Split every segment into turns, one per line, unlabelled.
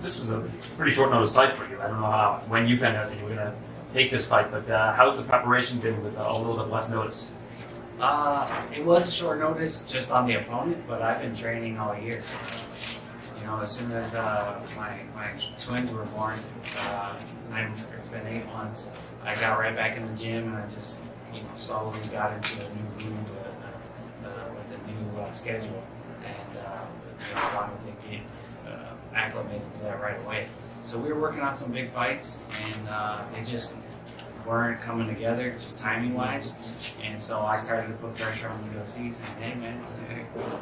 this was a pretty short notice fight for you. I don't know when you found out that you were going to take this fight, but how's the preparation been with a little bit less notice?
It was short notice just on the opponent, but I've been training all year. You know, as soon as my twins were born, it's been 8 months, I got right back in the gym and I just, slowly got into a new groove with a new schedule. And I wanted to get acclimated to that right away. So we were working on some big fights, and they just weren't coming together, just timing-wise. And so I started to put pressure on the UFC, saying, "Hey, man,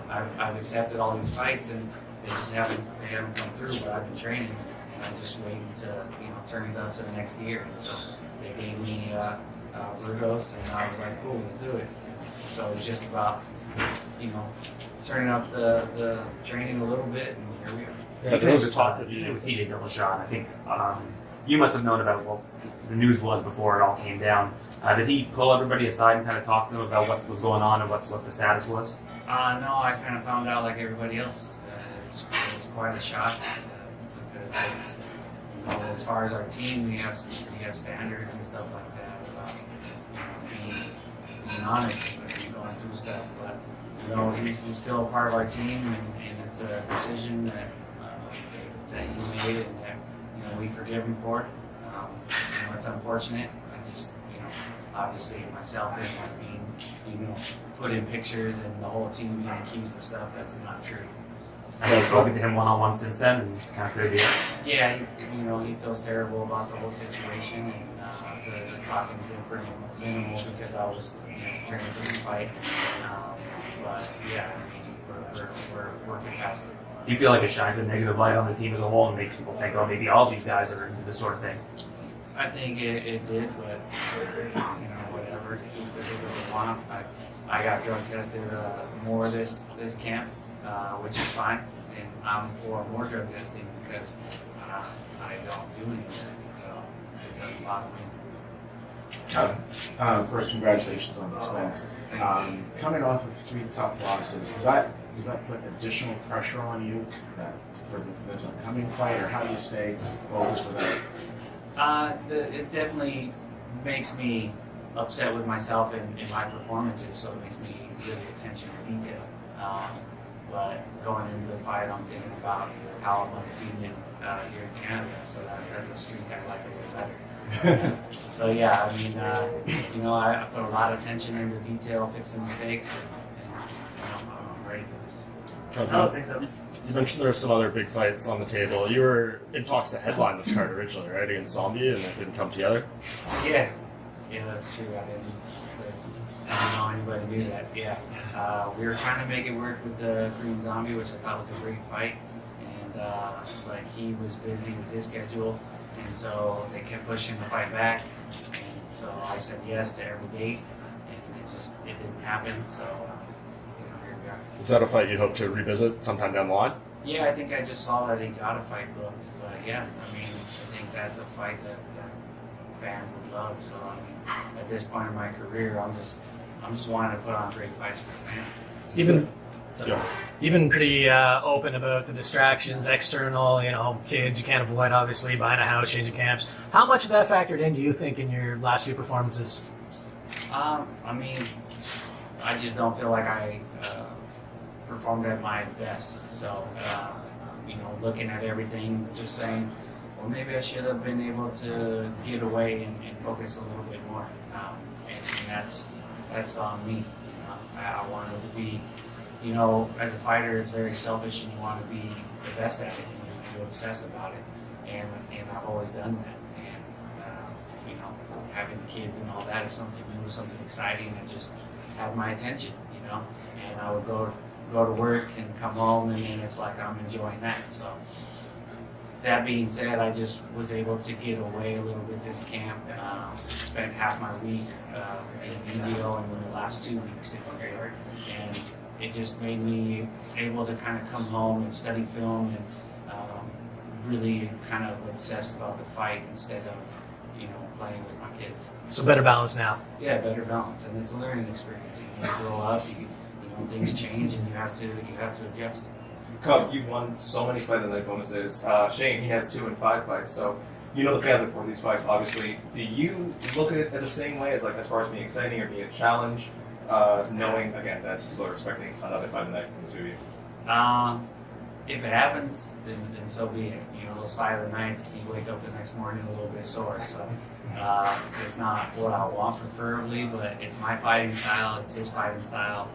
I've accepted all these fights, and they haven't come through. But I've been training, and I was just waiting to, turn it up to the next year." And so they gave me Burgos, and I was like, "Cool, let's do it." So it was just about, turning up the training a little bit, and here we are.
Yeah, there was a talk with TJ Dillashaw, and I think you must have known about what the news was before it all came down. Did he pull everybody aside and kind of talk to them about what was going on and what the status was?
No, I kind of found out like everybody else. It was quite a shock because it's, as far as our team, we have standards and stuff like that about being honest and going through stuff. But he's still a part of our team, and it's a decision that he made, and that we forgive him for it. It's unfortunate. I just, obviously myself didn't like being, put in pictures and the whole team being accused of stuff that's not true.
Have you spoken to him one-on-one since then and kind of cleared the air?
Yeah, he feels terrible about the whole situation, and the talking's been pretty minimal because I was training for the fight. But yeah, we're working past it.
Do you feel like it shines a negative light on the team as a whole and makes people think, oh, maybe all these guys are into this sort of thing?
I think it did, but whatever. I got drug tested more this camp, which is fine, and I'm for more drug testing because I don't do anything, so it doesn't bother me.
First, congratulations on the twins. Coming off of 3 tough losses, does that put additional pressure on you for this upcoming fight, or how do you stay focused with that?
It definitely makes me upset with myself in my performances, so it makes me really attention to detail. But going into the fight, I'm thinking about how I'm undefeated here in Canada, so that's a streak I like a little better. So yeah, I mean, I put a lot of attention into detail, fixing mistakes, and I'm ready for this.
Thanks, Evan.
You mentioned there are some other big fights on the table. You were in talks to headline this card originally, right, against Zombie, and it didn't come together?
Yeah, that's true. I didn't know anybody knew that. Yeah, we were trying to make it work with the Korean Zombie, which I thought was a great fight, and but he was busy with his schedule, and so they kept pushing the fight back, and so I said yes to every date, and it didn't happen. So here we are.
Is that a fight you hope to revisit sometime down the line?
Yeah, I think I just saw that he got a fight booked, but yeah, I mean, I think that's a fight that fans would love. So I mean, at this point in my career, I'm just wanting to put on great fights for fans.
You've been pretty open about the distractions, external, kids you can't avoid, obviously, buying a house, changing camps. How much of that factored in, do you think, in your last few performances?
I mean, I just don't feel like I performed at my best. So, looking at everything, just saying, well, maybe I should have been able to get away and focus a little bit more. And that's on me. I wanted to be, as a fighter, it's very selfish, and you want to be the best at it, and you obsess about it. And I've always done that. And having kids and all that is something new, something exciting that just had my attention. And I would go to work and come home, and then it's like I'm enjoying that. So that being said, I just was able to get away a little bit this camp. Spent half my week in India, and then the last 2 weeks in here, and it just made me able to kind of come home and study film and really kind of obsess about the fight instead of playing with my kids.
So better balance now.
Yeah, better balance, and it's a learning experience. You grow up, things change, and you have to adjust.
Cub, you've won so many fight of the night bonuses. Shane, he has 2 and 5 fights. So you know the fans look for these fights. Obviously, do you look at it the same way as as far as being exciting or being a challenge, knowing again that people are expecting another fight of the night from the two of you?
If it happens, then so be it. You know, those fight of the nights, you wake up the next morning a little bit sore. So it's not what I want preferably, but it's my fighting style. It's his fighting style.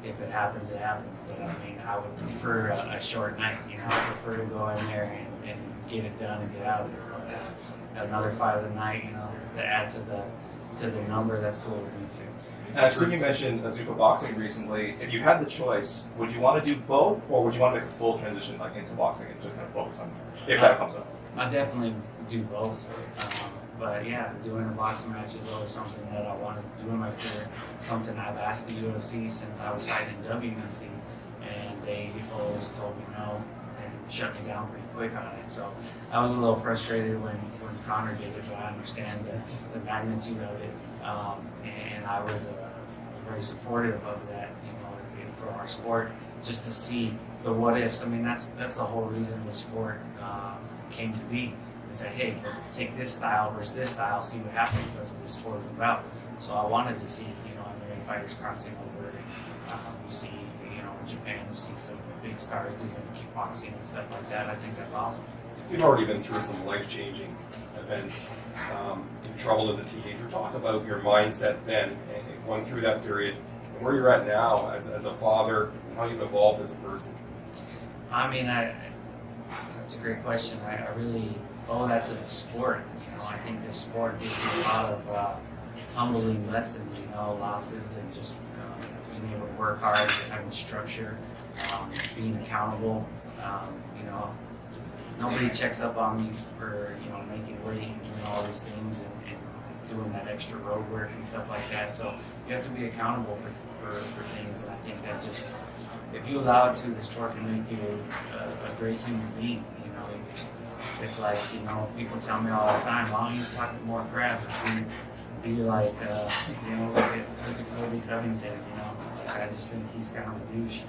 If it happens, it happens. But I mean, I would prefer a short night. You know, I prefer to go in there and get it done and get out of there. But another fight of the night, you know, to add to the number, that's cool with me too.
And I've seen you mention Zuffa boxing recently. If you had the choice, would you want to do both, or would you want to make a full transition into boxing and just kind of focus on if that comes up?
I definitely do both. But yeah, doing a boxing match is always something that I wanted to do in my career. Something I've asked the UFC since I was fighting in WBC, and they always told me no and shut me down pretty quick on it. So I was a little frustrated when Conor did it, but I understand the magnitude of it, and I was very supportive of that. You know, for our sport, just to see the what ifs. I mean, that's the whole reason the sport came to be. To say, hey, let's take this style versus this style, see what happens. That's what this sport is about. So I wanted to see, you know, MMA fighters crossing over. You see, you know, in Japan, you see some big stars doing kickboxing and stuff like that. I think that's awesome.
You've already been through some life-changing events. In trouble as a teenager. Talk about your mindset then, and going through that period, and where you're at now as a father, and how you've evolved as a person.
I mean, that's a great question. I really owe that to the sport. You know, I think this sport gives you a lot of humbling lessons, you know, losses and just being able to work hard, having structure, being accountable. You know, nobody checks up on me for, you know, making weight and doing all these things and doing that extra road work and stuff like that. So you have to be accountable for things, and I think that just, if you allow it to, the sport can make you a great human being. You know, it's like, you know, people tell me all the time, why don't you talk more crap? Be like, you know, look at Cody Covington, you know. Like, I just think he's kind of a douche.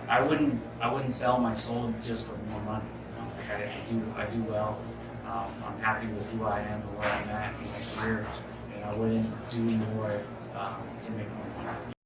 I wouldn't sell my soul just for more money. You know? Like I do well. I'm happy with who I am and where I'm at in my career, and I wouldn't do more to make more money.